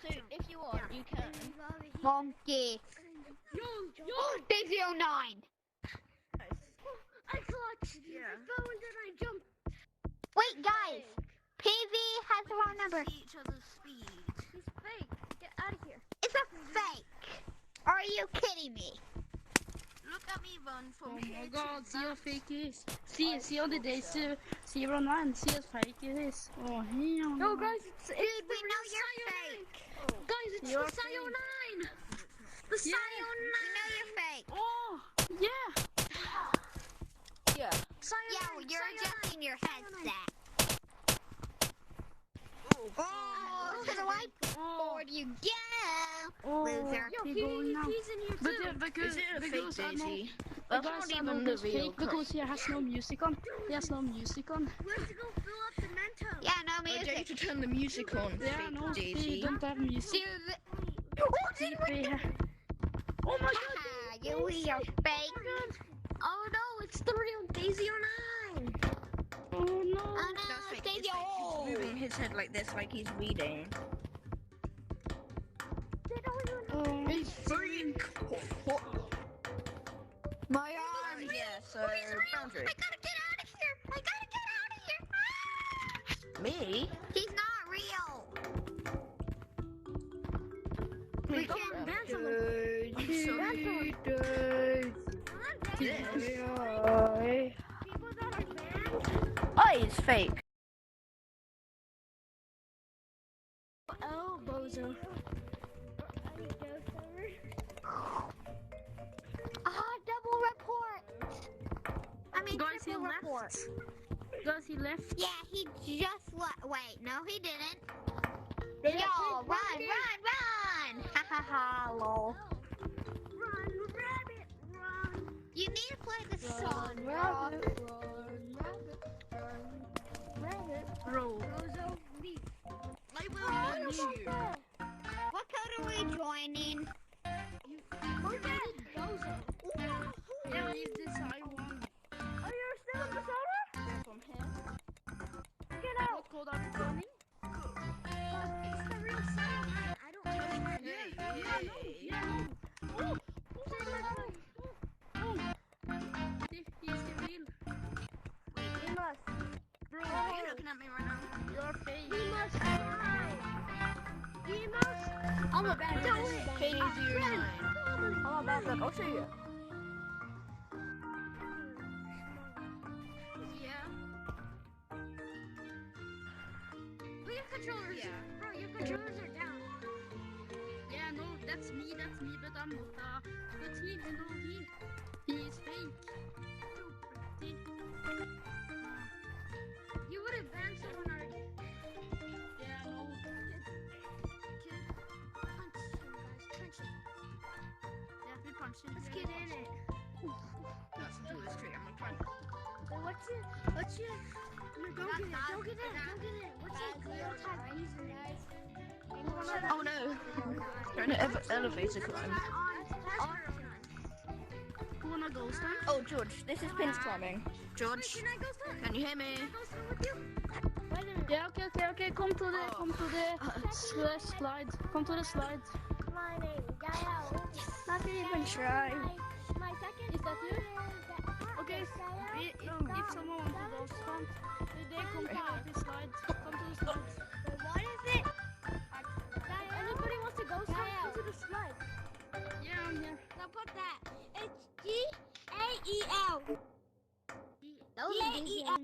So if you want, you can. Monkey. Yo! Daisy09. I clutched! Yeah. I fell and then I jumped. Wait, guys. PV has the wrong number. See each other's speed. He's fake. Get out of here. It's a fake. Are you kidding me? Look at me run from Oh here my to god, see how that. fake it is. See how the Daisy 09, see how fake it is. Oh, hell. No, guys, it's Dude, the we real know you're Scio fake. 9. Guys, it's You're the Scio 9. The Yeah. Scio We know you're fake. Oh, yeah. Yeah. Yeah, you're adjusting your headset. Oh, to the whiteboard you go. Oh, Loser. Yo, he going now. he's in here But too. yeah, because, Is it a because fake I know, Daisy? because That's not I know even the he's real fake because he has no music on. He has no music on. We have to go fill up the Mentos. Yeah, no I dare you music. to turn the music on, Yeah, fake no, Daisy. he don't have music. Oh, did we? Oh my god. Haha, you are fake. Oh no, it's the real Daisy 09. Oh no. Oh That's no, fake. stay It's fake. He's moving his head like this, like he's reading. Oh, It's freak. My arm. Yeah, so boundary. I gotta get out of here. I gotta get out of here. Ah! Me? He's not real. We can't dance on the people that are banned. Oh, he's fake. Oh, bozo. Double report. I mean, guys, he triple left. report. Guys, he left. Yeah, he just left. Wait, no, he didn't. Yo, run! Ha ha ha, lol. Run, rabbit, run. You need to play the song, bro. Bro. Bozo, leave. I will punch you. What code are we joining? Who's that? Bozo. Yeah, leave this. I won. Oh, you're still in the soda? From here. Get out. What code are you joining? It's the real Scio 9. I don't know. Hey. Oh, he's the real. We must. Bro, Are you looking at me right now? you're fake. We must fly. We must. I'm a bad Do guy. it. Fake Friend. 09. I'm a bad guy. I'll show you. Yeah. Put your controllers. Yeah. Bro, your controllers are down. Yeah, no, that's me, but I'm not the team, you know, he is fake. You would have banned someone already. Yeah, no. Punch him, guys. Punch him. Yeah, we punched him. Let's get in it. That's the coolest trick. I'm gonna try. Wait, what's your, no, don't get in, don't get in. What's your clear type username? Oh no. You're in an elevator climb. You wanna go stand? Oh, George, this is pins climbing. George, Can I go stand? can you hear me? Go stand with you? Wait a minute. Yeah, okay, come to the slide. Come to the slide. My name is Gael. Not even try. My second Is that you? name is Okay, if someone wants to go stand, they come to the slide. Come to the slide. What is it? Anybody wants to go stand to the slide? Yeah, I'm here. Now put that. It's Gael. Those are Gael.